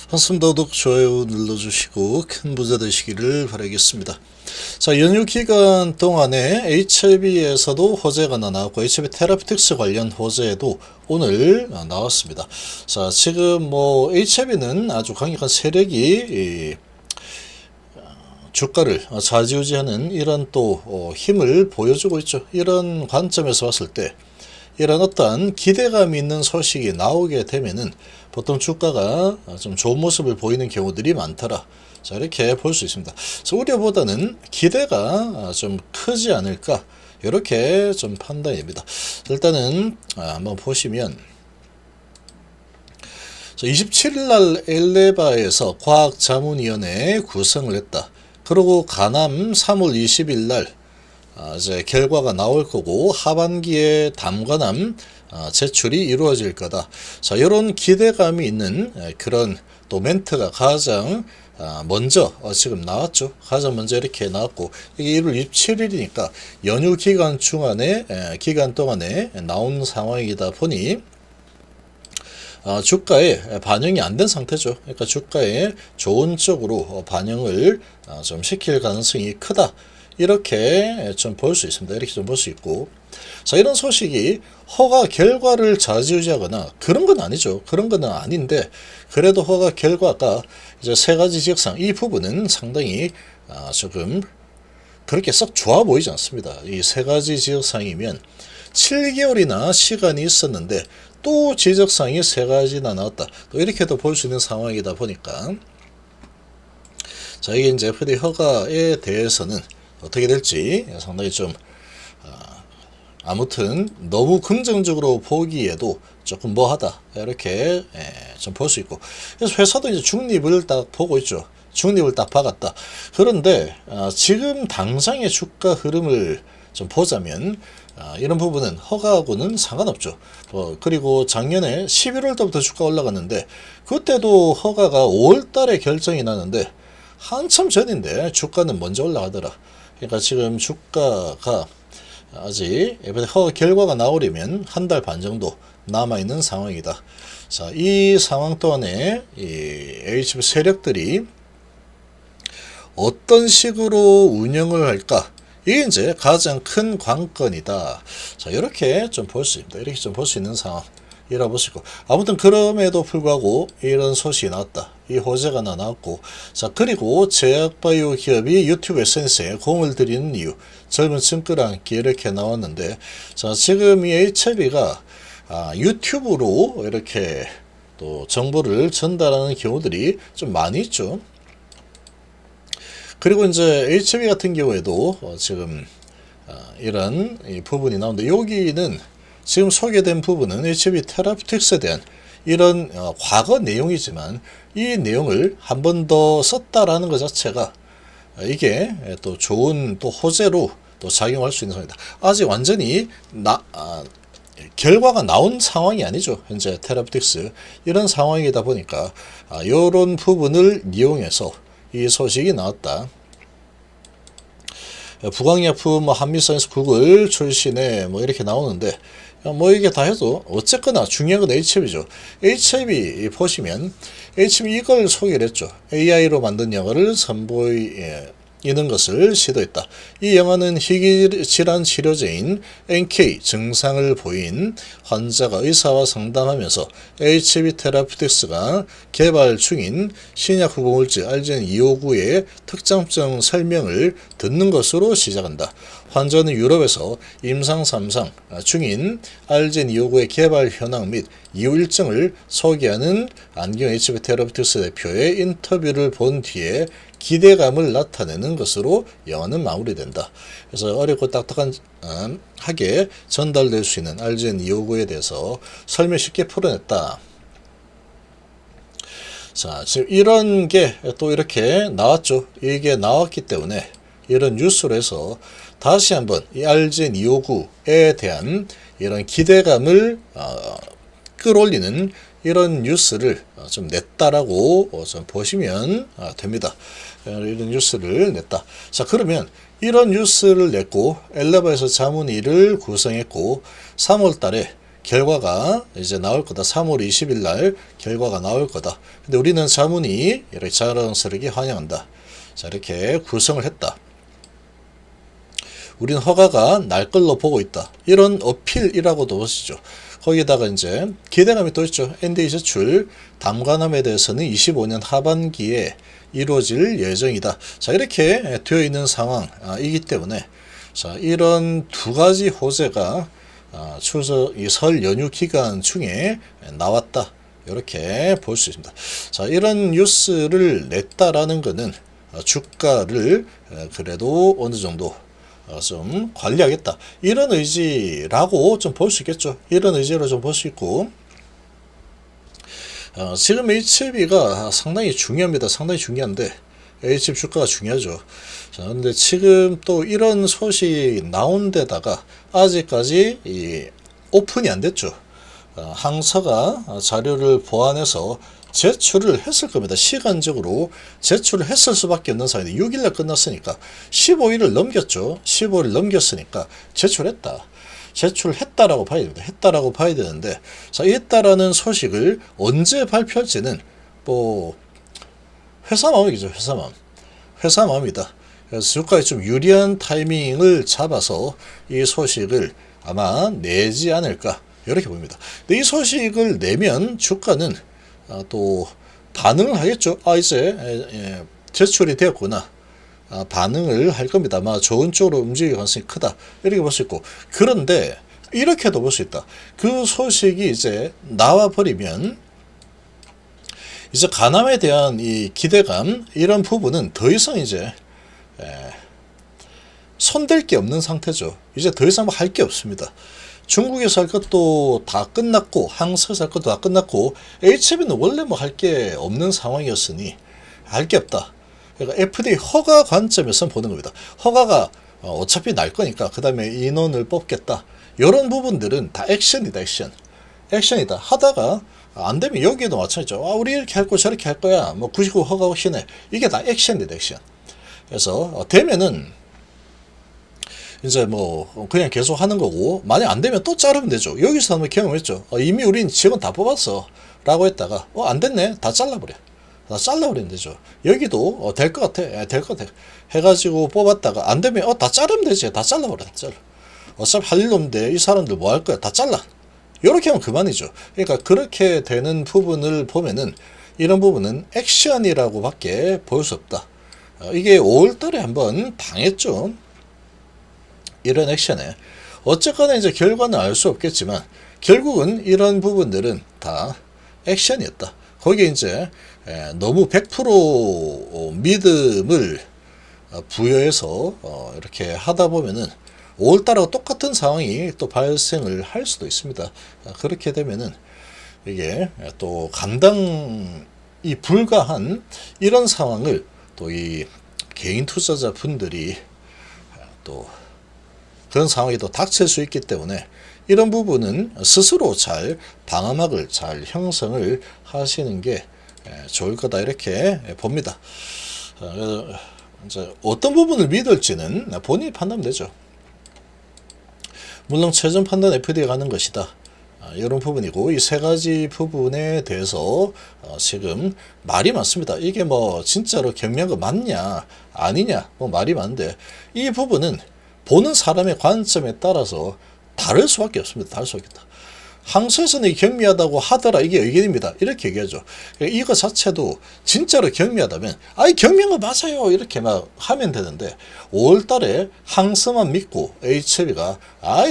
반갑습니다. 구독, 좋아요 눌러주시고 큰 부자 되시기를 바라겠습니다. 자, 연휴 기간 동안에 HIV에서도 호재가 하나 나왔고 HIV 테라피틱스 관련 호재도 오늘 나왔습니다. 자, 지금 HIV는 아주 강력한 세력이 주가를 좌지우지하는 이런 또 힘을 보여주고 있죠. 이런 관점에서 봤을 때 이런 어떤 기대감 있는 소식이 나오게 되면은 보통 주가가 좀 좋은 모습을 보이는 경우들이 많더라. 자, 이렇게 볼 수 있습니다. 우려보다는 기대가 좀 크지 않을까, 이렇게 좀 판단입니다. 일단은 한번 보시면 27일 날 엘레바에서 과학자문위원회 구성을 했다. 그리고 가남 3월 20일 날 이제 결과가 나올 거고 하반기에 담관함 제출이 이루어질 거다. 자, 이런 기대감이 있는 그런 또 멘트가 가장 먼저 지금 나왔죠. 가장 먼저 이렇게 나왔고, 이게 1월 27일이니까 연휴 기간 기간 동안에 나온 상황이다 보니 주가에 반영이 안 된 상태죠. 그러니까 주가에 좋은 쪽으로 반영을 좀 시킬 가능성이 크다. 이렇게 좀 볼 수 있습니다. 이렇게 좀 볼 수 있고, 자, 이런 소식이 허가 결과를 좌지우지하거나 그런 건 아니죠. 그런 건 아닌데, 그래도 허가 결과가 이제 세 가지 지역상, 이 부분은 상당히 조금 그렇게 썩 좋아 보이지 않습니다. 이 세 가지 지역상이면 7개월이나 시간이 있었는데 또 지적사항이 세 가지나 나왔다. 또 이렇게도 볼 수 있는 상황이다 보니까, 자, 이게 이제 FDA 허가에 대해서는 어떻게 될지 상당히 좀 아무튼 너무 긍정적으로 보기에도 조금 뭐하다, 이렇게 좀 볼 수 있고, 그래서 회사도 이제 중립을 딱 보고 있죠. 중립을 딱 박았다. 그런데 지금 당장의 주가 흐름을 좀 보자면 이런 부분은 허가하고는 상관없죠. 그리고 작년에 11월 때부터 주가 올라갔는데 그때도 허가가 5월 달에 결정이 나는데 한참 전인데 주가는 먼저 올라가더라. 그러니까 지금 주가가 아직 허가 결과가 나오려면 한 달 반 정도 남아있는 상황이다. 자, 이 상황 동안에 이 HB 세력들이 어떤 식으로 운영을 할까? 이게 이제 가장 큰 관건이다. 자, 이렇게 좀 볼 수 있습니다. 이렇게 좀 볼 수 있는 상황이라 보시고, 아무튼 그럼에도 불구하고 이런 소식이 나왔다. 이 호재가 나왔고, 자, 그리고 제약바이오 기업이 유튜브 SNS에 공을 들이는 이유, 젊은 층끌한기 이렇게 나왔는데, 자, 지금 이 HIV가 유튜브로 이렇게 또 정보를 전달하는 경우들이 좀 많이 있죠. 그리고 이제 HIV 같은 경우에도 지금 이런 부분이 나오는데, 여기는 지금 소개된 부분은 HIV 테라피틱스에 대한 이런 과거 내용이지만 이 내용을 한 번 더 썼다라는 것 자체가 이게 또 좋은 또 호재로 또 작용할 수 있는 상황이다. 아직 완전히 결과가 나온 상황이 아니죠. 현재 테라피틱스 이런 상황이다 보니까 이런 부분을 이용해서 이 소식이 나왔다. 부강약품 한미사이언스 구글 출신에 이렇게 나오는데, 이게 다 해도 어쨌거나 중요한 건 HIV죠. HIV 보시면 HIV 이걸 소개를 했죠. AI로 만든 영화를 선보이는 것을 시도했다. 이 영화는 희귀질환 치료제인 NK 증상을 보인 환자가 의사와 상담하면서 HIV 테라피틱스가 개발 중인 신약 후보물질 RGN-259의 특장점 설명을 듣는 것으로 시작한다. 환자는 유럽에서 임상 3상 중인 RGN-259의 개발 현황 및 이후 일정을 소개하는 안경 HIV 테라피틱스 대표의 인터뷰를 본 뒤에 기대감을 나타내는 것으로 영화는 마무리된다. 그래서 어렵고 딱딱하게 전달될 수 있는 RGN-259에 대해서 설명 쉽게 풀어냈다. 자, 지금 이런 게 또 이렇게 나왔죠. 이게 나왔기 때문에 이런 뉴스로 해서 다시 한번 이 RGN-259에 대한 이런 기대감을 끌어올리는 이런 뉴스를 좀 냈다라고 좀 보시면 됩니다. 이런 뉴스를 냈다. 자, 그러면 이런 뉴스를 냈고 엘레바에서 자문위를 구성했고 3월 달에 결과가 이제 나올 거다. 3월 20일 날 결과가 나올 거다. 근데 우리는 자문이 이렇게 자랑스럽게 환영한다. 자, 이렇게 구성을 했다. 우리는 허가가 날 걸로 보고 있다. 이런 어필이라고도 보시죠. 거기다가 이제 기대감이 또 있죠. NDA 제출 담관함에 대해서는 25년 하반기에 이루어질 예정이다. 자, 이렇게 되어 있는 상황이기 때문에 자, 이런 두 가지 호재가 추석 이 설 연휴 기간 중에 나왔다. 이렇게 볼 수 있습니다. 자, 이런 뉴스를 냈다라는 것은 주가를 그래도 어느 정도 좀 관리하겠다. 이런 의지라고 좀 볼 수 있겠죠. 이런 의지로 좀 볼 수 있고, 지금 HLB가 상당히 중요합니다. 상당히 중요한데, HLB 주가가 중요하죠. 자, 근데 지금 또 이런 소식이 나온 데다가 아직까지 오픈이 안 됐죠. 항사가 자료를 보완해서 제출을 했을 겁니다. 시간적으로 제출을 했을 수밖에 없는 상황인데 6일날 끝났으니까 15일을 넘겼죠. 15일을 넘겼으니까 제출했다. 제출했다라고 봐야 됩니다. 했다라고 봐야 되는데, 자, 했다라는 소식을 언제 발표할지는 뭐 회사 마음이죠. 회사 마음. 회사 마음이다. 그래서 주가에 좀 유리한 타이밍을 잡아서 이 소식을 아마 내지 않을까 이렇게 봅니다. 근데 이 소식을 내면 주가는 또 반응을 하겠죠. 이제 제출이 되었구나. 반응을 할 겁니다. 아마 좋은 쪽으로 움직일 가능성이 크다. 이렇게 볼 수 있고, 그런데 이렇게도 볼 수 있다. 그 소식이 이제 나와 버리면 이제 가남에 대한 이 기대감, 이런 부분은 더 이상 이제 손댈 게 없는 상태죠. 이제 더 이상 할 게 없습니다. 중국에서 할 것도 다 끝났고, 항서에서 할 것도 다 끝났고, HB는 원래 뭐 할 게 없는 상황이었으니 할 게 없다. 그러니까 FDA 허가 관점에서 보는 겁니다. 허가가 어차피 날 거니까 그 다음에 인원을 뽑겠다. 이런 부분들은 다 액션이다. 액션이다. 하다가 안 되면 여기에도 마찬가지죠. 우리 이렇게 할 거 저렇게 할 거야. 뭐 99 허가 확신해. 이게 다 액션이다. 액션. 그래서 되면은 이제 뭐 그냥 계속 하는 거고, 만약 안 되면 또 자르면 되죠. 여기서 한번 경험했죠. 이미 우린 직원 다 뽑았어 라고 했다가 안 됐네. 다 잘라버려. 다 잘라버리면 되죠. 여기도 될 것 같아. 될 것 같아. 해가지고 뽑았다가 안 되면 다 자르면 되지. 다 잘라버려. 잘라. 어차피 할 일 없는데 이 사람들 뭐 할 거야. 다 잘라. 이렇게 하면 그만이죠. 그러니까 그렇게 되는 부분을 보면은 이런 부분은 액션이라고 밖에 볼 수 없다. 이게 5월달에 한번 당했죠. 이런 액션에. 어쨌거나 이제 결과는 알 수 없겠지만 결국은 이런 부분들은 다 액션이었다. 거기에 이제 너무 100% 믿음을 부여해서 이렇게 하다 보면은 5월달하고 똑같은 상황이 또 발생을 할 수도 있습니다. 그렇게 되면은 이게 또 감당이 불가한 이런 상황을 또 이 개인 투자자 분들이 또 그런 상황이 또 닥칠 수 있기 때문에 이런 부분은 스스로 잘 방어막을 잘 형성을 하시는 게 좋을 거다 이렇게 봅니다. 이제 어떤 부분을 믿을지는 본인이 판단하면 되죠. 물론 최종 판단 FDA가 하는 것이다. 이런 부분이고, 이 세 가지 부분에 대해서 지금 말이 많습니다. 이게 뭐 진짜로 경미한 거 맞냐 아니냐 뭐 말이 많은데, 이 부분은 보는 사람의 관점에 따라서 다를 수밖에 없습니다. 다를 수밖에 없다. 항소에서는 경미하다고 하더라 이게 의견입니다. 이렇게 얘기하죠. 이거 자체도 진짜로 경미하다면 경미한 거 맞아요 이렇게 막 하면 되는데, 5월달에 항소만 믿고 HLB가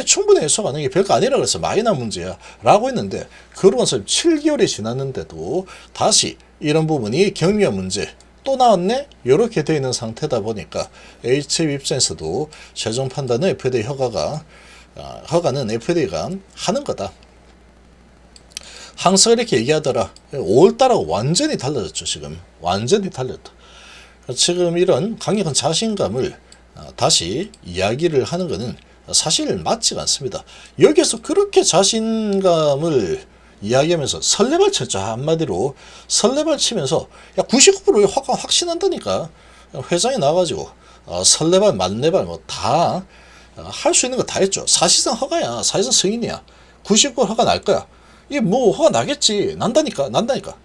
충분히 해소 가능해 별거 아니라 그래서 마이너 문제야 라고 했는데, 그러고서 7개월이 지났는데도 다시 이런 부분이 경미한 문제 또 나왔네? 이렇게 되어 있는 상태다 보니까 HLB 입장에서도 최종 판단은 FDA 허가는 FDA가 하는 거다. 항상 이렇게 얘기하더라. 5월달하고 완전히 달라졌죠. 지금 완전히 달렸다. 지금 이런 강력한 자신감을 다시 이야기를 하는 것은 사실 맞지가 않습니다. 여기에서 그렇게 자신감을 이야기하면서 설레발 쳤죠. 한마디로 설레발 치면서 99% 확신한다니까. 회장이 나와가지고 설레발 만레발 뭐 다 할 수 있는 거 다 했죠. 사실상 허가야. 사실상 승인이야. 99 허가 날 거야. 이게 뭐 허가 나겠지. 난다니까.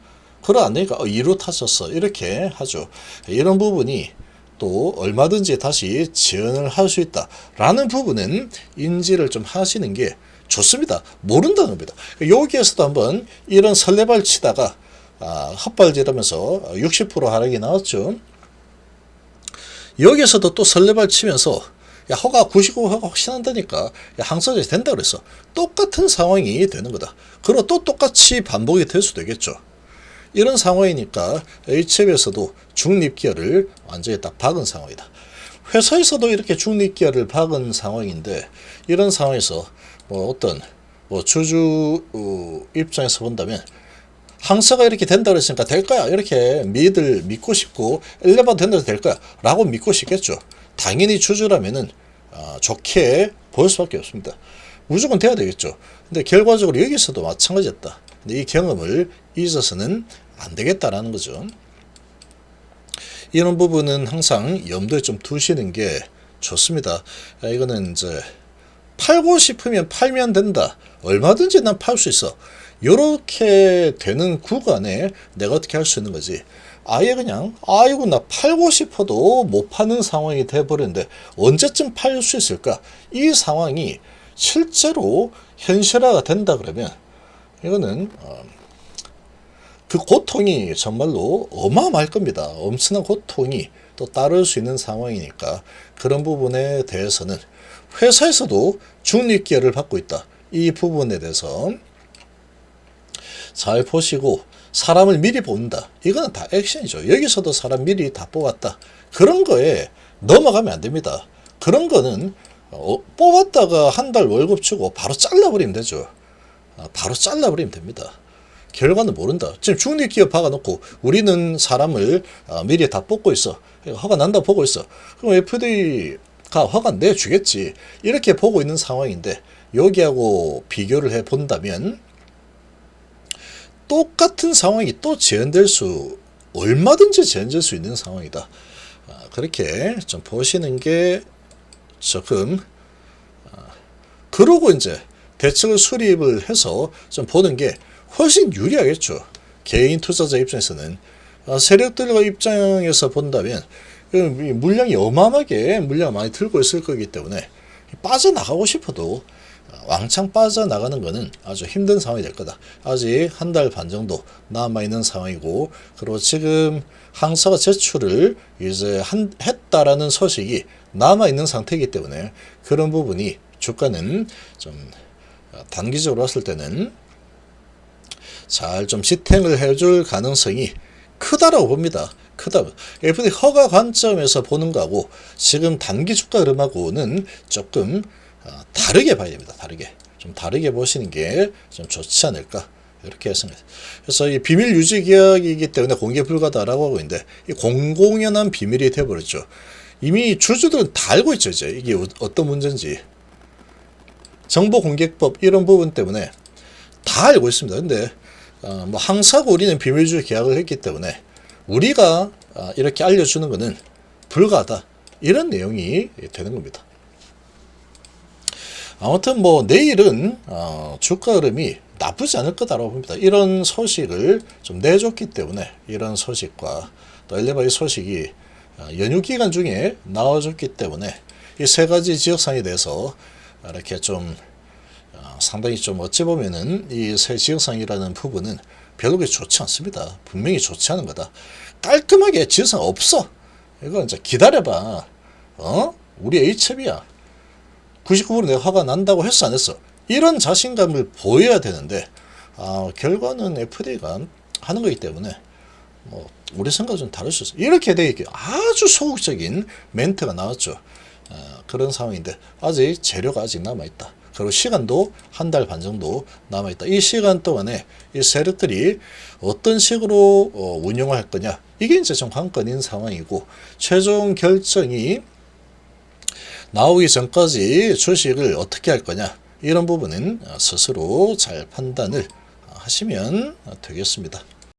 그러 안 되니까 이루 타셨어. 이렇게 하죠. 이런 부분이 또 얼마든지 다시 지연을 할 수 있다라는 부분은 인지를 좀 하시는 게 좋습니다. 모른다는 겁니다. 여기에서도 한번 이런 설레발 치다가 헛발 지르면서 60% 하락이 나왔죠. 여기에서도 또 설레발 치면서 야, 허가 99 허가 확신한다니까. 야, 항소제 된다 그랬어. 똑같은 상황이 되는 거다. 그리고 또 똑같이 반복이 될 수도 있겠죠. 이런 상황이니까 HF에서도 중립기어를 완전히 딱 박은 상황이다. 회사에서도 이렇게 중립기어를 박은 상황인데 이런 상황에서 어떤 주주 입장에서 본다면 항서가 이렇게 된다 그랬으니까 될 거야. 이렇게 믿고 싶고 엘레바도 된다 될 거야. 라고 믿고 싶겠죠. 당연히 주주라면은 좋게 볼 수밖에 없습니다. 무조건 돼야 되겠죠. 근데 결과적으로 여기서도 마찬가지였다. 근데 이 경험을 잊어서는 안 되겠다라는 거죠. 이런 부분은 항상 염두에 좀 두시는 게 좋습니다. 이거는 이제 팔고 싶으면 팔면 된다. 얼마든지 난 팔 수 있어. 요렇게 되는 구간에 내가 어떻게 할 수 있는 거지. 아예 그냥 아이고 나 팔고 싶어도 못 파는 상황이 돼버렸는데 언제쯤 팔 수 있을까? 이 상황이 실제로 현실화가 된다 그러면 이거는 그 고통이 정말로 어마어마할 겁니다. 엄청난 고통이 또 따를 수 있는 상황이니까 그런 부분에 대해서는 회사에서도 중립기여를 받고 있다. 이 부분에 대해서 잘 보시고 사람을 미리 본다. 이거는 다 액션이죠. 여기서도 사람 미리 다 뽑았다. 그런 거에 넘어가면 안 됩니다. 그런 거는 뽑았다가 한 달 월급 주고 바로 잘라버리면 되죠. 바로 잘라버리면 됩니다. 결과는 모른다. 지금 중립기업 박아놓고 우리는 사람을 미리 다 뽑고 있어. 허가 난다 보고 있어. 그럼 FDA가 허가 내주겠지. 이렇게 보고 있는 상황인데 여기하고 비교를 해본다면 똑같은 상황이 또 얼마든지 재현될 수 있는 상황이다. 그렇게 좀 보시는 게 조금 그러고 이제 대책을 수립을 해서 좀 보는 게 훨씬 유리하겠죠. 개인 투자자 입장에서는 세력들과 입장에서 본다면 물량이 어마어마하게 물량 많이 들고 있을 거기 때문에 빠져나가고 싶어도 왕창 빠져나가는 것은 아주 힘든 상황이 될 거다. 아직 한 달 반 정도 남아있는 상황이고, 그리고 지금 항사가 제출을 이제 했다라는 소식이 남아있는 상태이기 때문에 그런 부분이 주가는 좀 단기적으로 봤을 때는 잘 좀 지탱을 해줄 가능성이 크다라고 봅니다. 크다. FD 허가 관점에서 보는 거하고 지금 단기 주가 흐름하고는 조금 다르게 봐야 됩니다. 좀 다르게 보시는 게 좀 좋지 않을까 이렇게 생각해요. 그래서 이 비밀 유지 계약이기 때문에 공개 불가다라고 하고 있는데 이 공공연한 비밀이 되어버렸죠. 이미 주주들은 다 알고 있죠. 이제 이게 어떤 문제인지 정보공개법 이런 부분 때문에 다 알고 있습니다. 근데 항사고 우리는 비밀 유지 계약을 했기 때문에 우리가 이렇게 알려주는 것은 불가하다 이런 내용이 되는 겁니다. 아무튼 내일은 주가 흐름이 나쁘지 않을 거다라고 봅니다. 이런 소식을 좀 내줬기 때문에 이런 소식과 또 엘레바이 소식이 연휴 기간 중에 나와줬기 때문에 이 세 가지 지역상에 대해서 이렇게 좀 상당히 좀 어찌 보면은 이 세 지역상이라는 부분은 별로 그렇게 좋지 않습니다. 분명히 좋지 않은 거다. 깔끔하게 지역상 없어. 이거 이제 기다려봐. 우리 HB야. 99% 내가 화가 난다고 했어 안 했어? 이런 자신감을 보여야 되는데 결과는 FDA가 하는 거기 때문에 우리 생각은 좀 다를 수 있어요. 이렇게 되게 아주 소극적인 멘트가 나왔죠. 그런 상황인데 아직 재료가 아직 남아있다. 그리고 시간도 한 달 반 정도 남아있다. 이 시간 동안에 이 세력들이 어떤 식으로 운영을 할 거냐 이게 이제 좀 관건인 상황이고 최종 결정이 나오기 전까지 주식을 어떻게 할 거냐 이런 부분은 스스로 잘 판단을 하시면 되겠습니다.